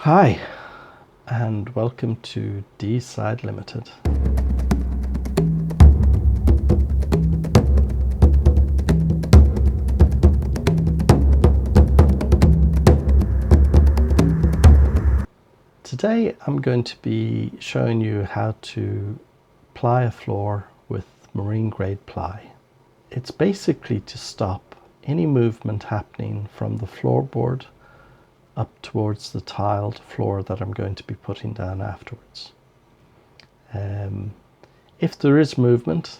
Hi, and welcome to D-Side Limited. Today I'm going to be showing you how to ply a floor with marine grade ply. It's basically to stop any movement happening from the floorboard up towards the tiled floor that I'm going to be putting down afterwards. If there is movement,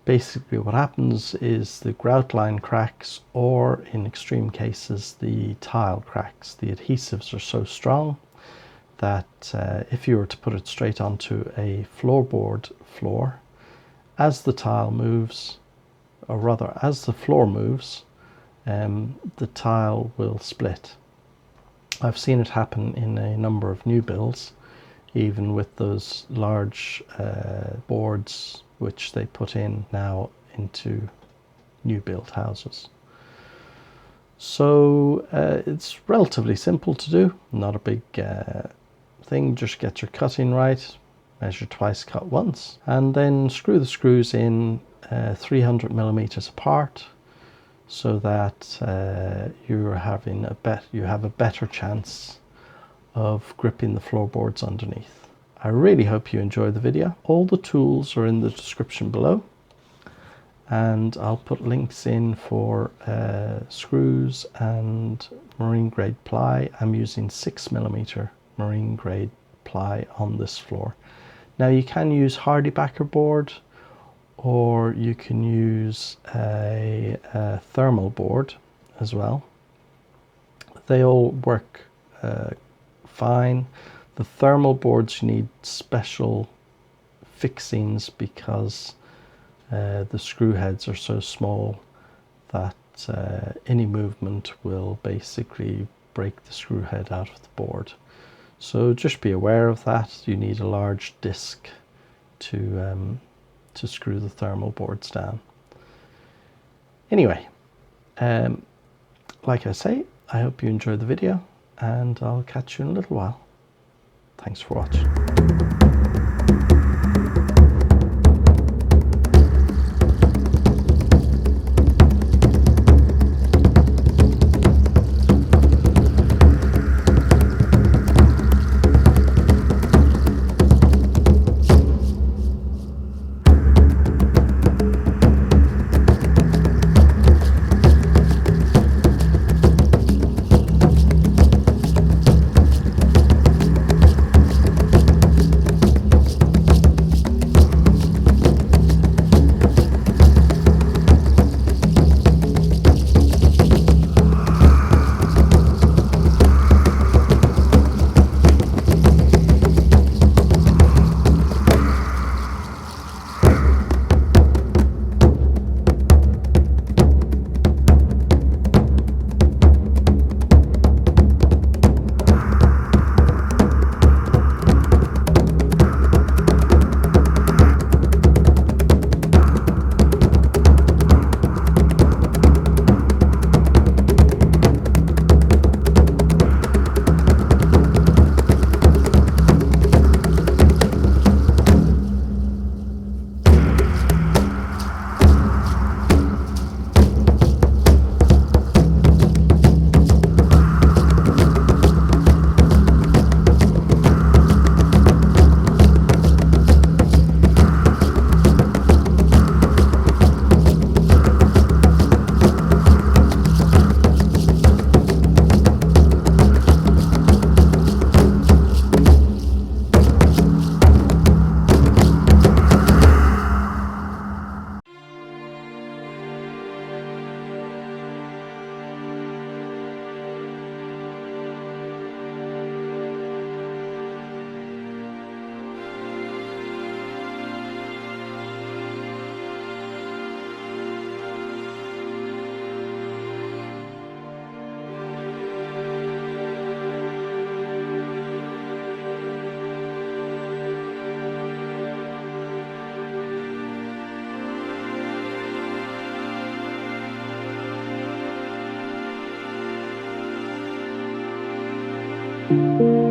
basically what happens is the grout line cracks, or in extreme cases the tile cracks. The adhesives are so strong that if you were to put it straight onto a floorboard floor, as the tile moves, or rather as the floor moves, the tile will split. I've seen it happen in a number of new builds, even with those large boards which they put in now into new built houses. So it's relatively simple to do, not a big thing. Just get your cutting right, measure twice, cut once, and then screw the screws in 300 millimeters apart, so that you have a better chance of gripping the floorboards underneath. I really hope you enjoy the video. All the tools are in the description below, and I'll put links in for screws and marine grade ply. I'm using 6mm marine grade ply on this floor. Now you can use hardy backer board, or you can use a thermal board as well. They all work fine. The thermal boards, you need special fixings because the screw heads are so small that any movement will basically break the screw head out of the board. So just be aware of that. You need a large disc to screw the thermal boards down. Anyway, like I say, I hope you enjoyed the video, and I'll catch you in a little while. Thanks for watching. Thank you.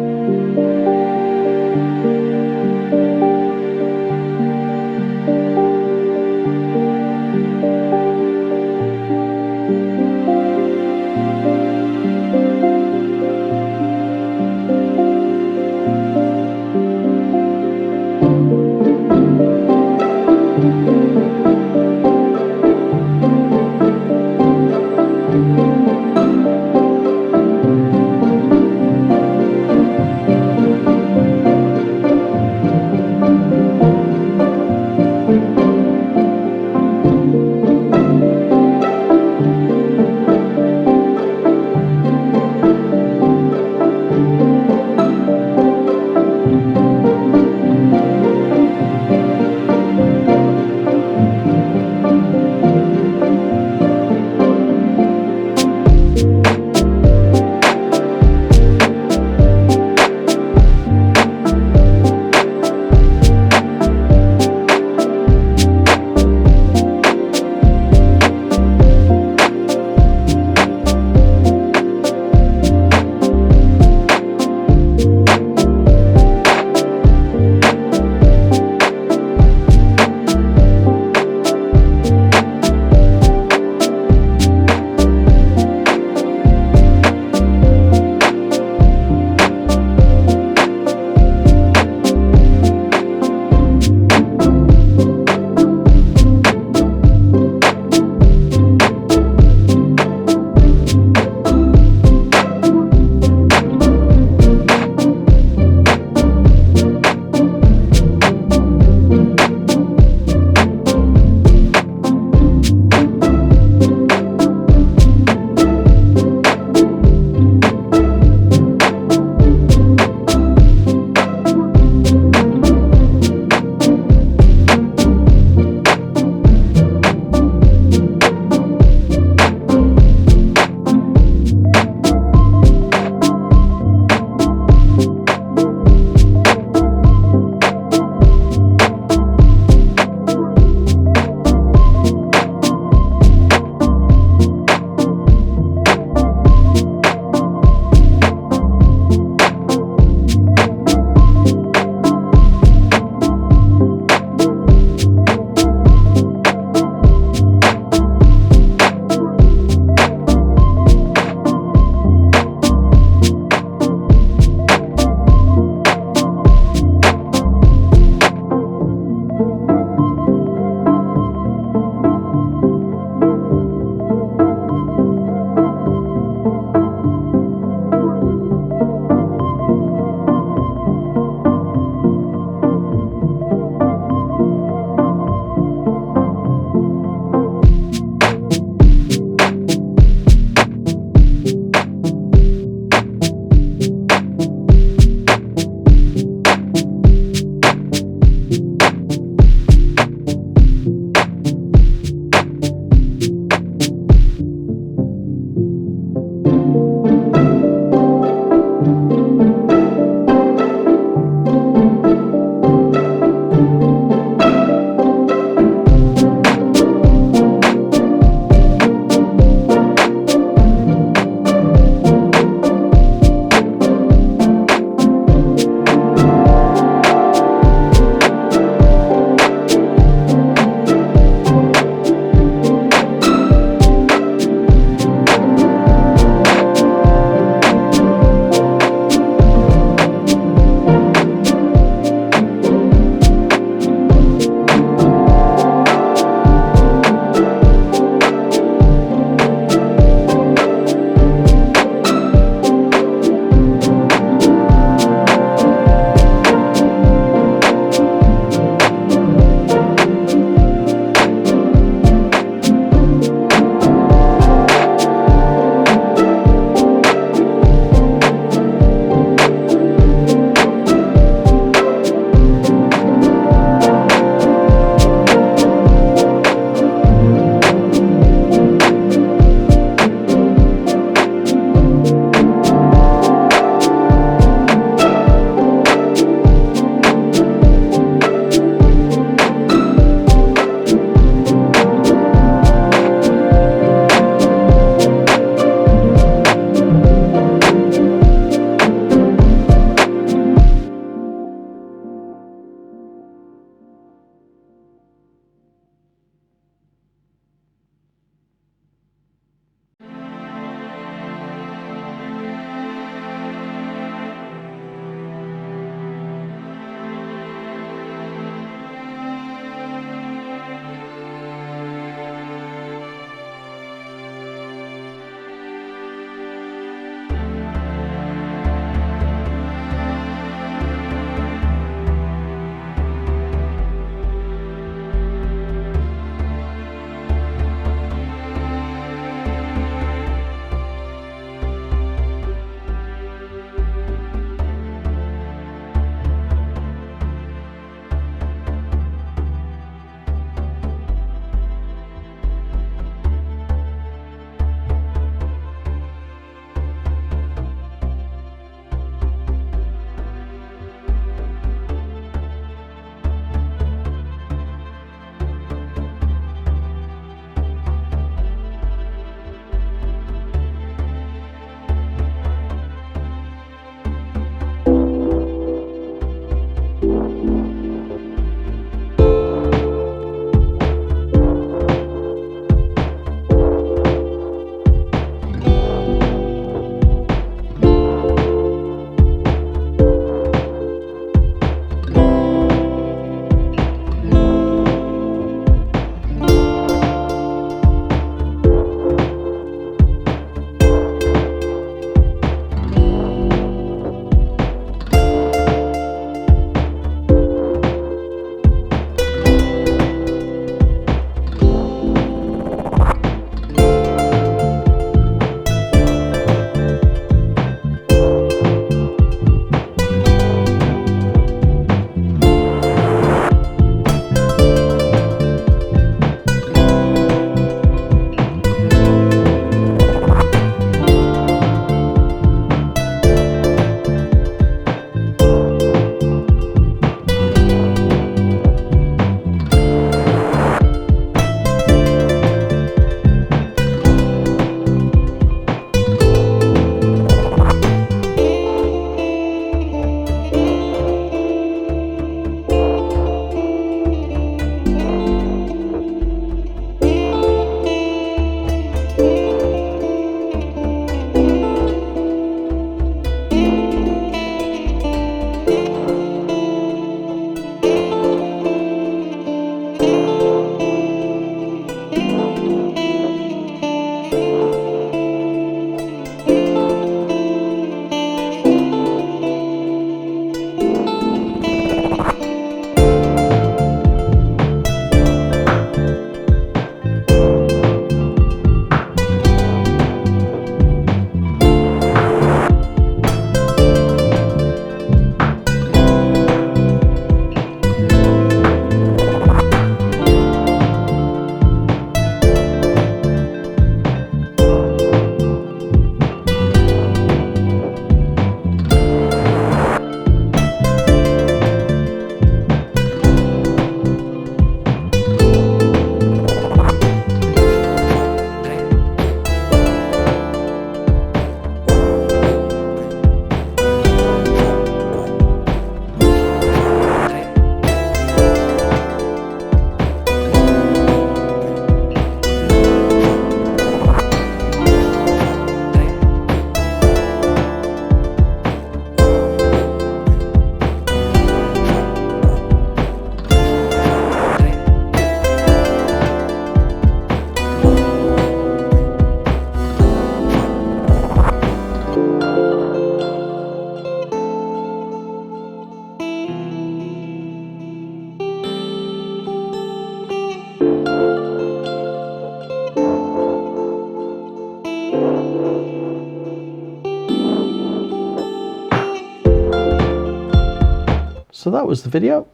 So that was the video.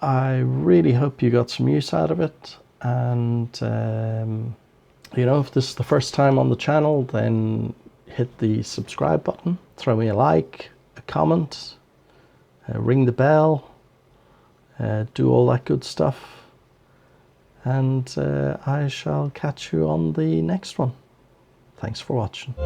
I really hope you got some use out of it, and you know, if this is the first time on the channel, then hit the subscribe button, throw me a like, a comment, ring the bell, do all that good stuff, and I shall catch you on the next one. Thanks for watching.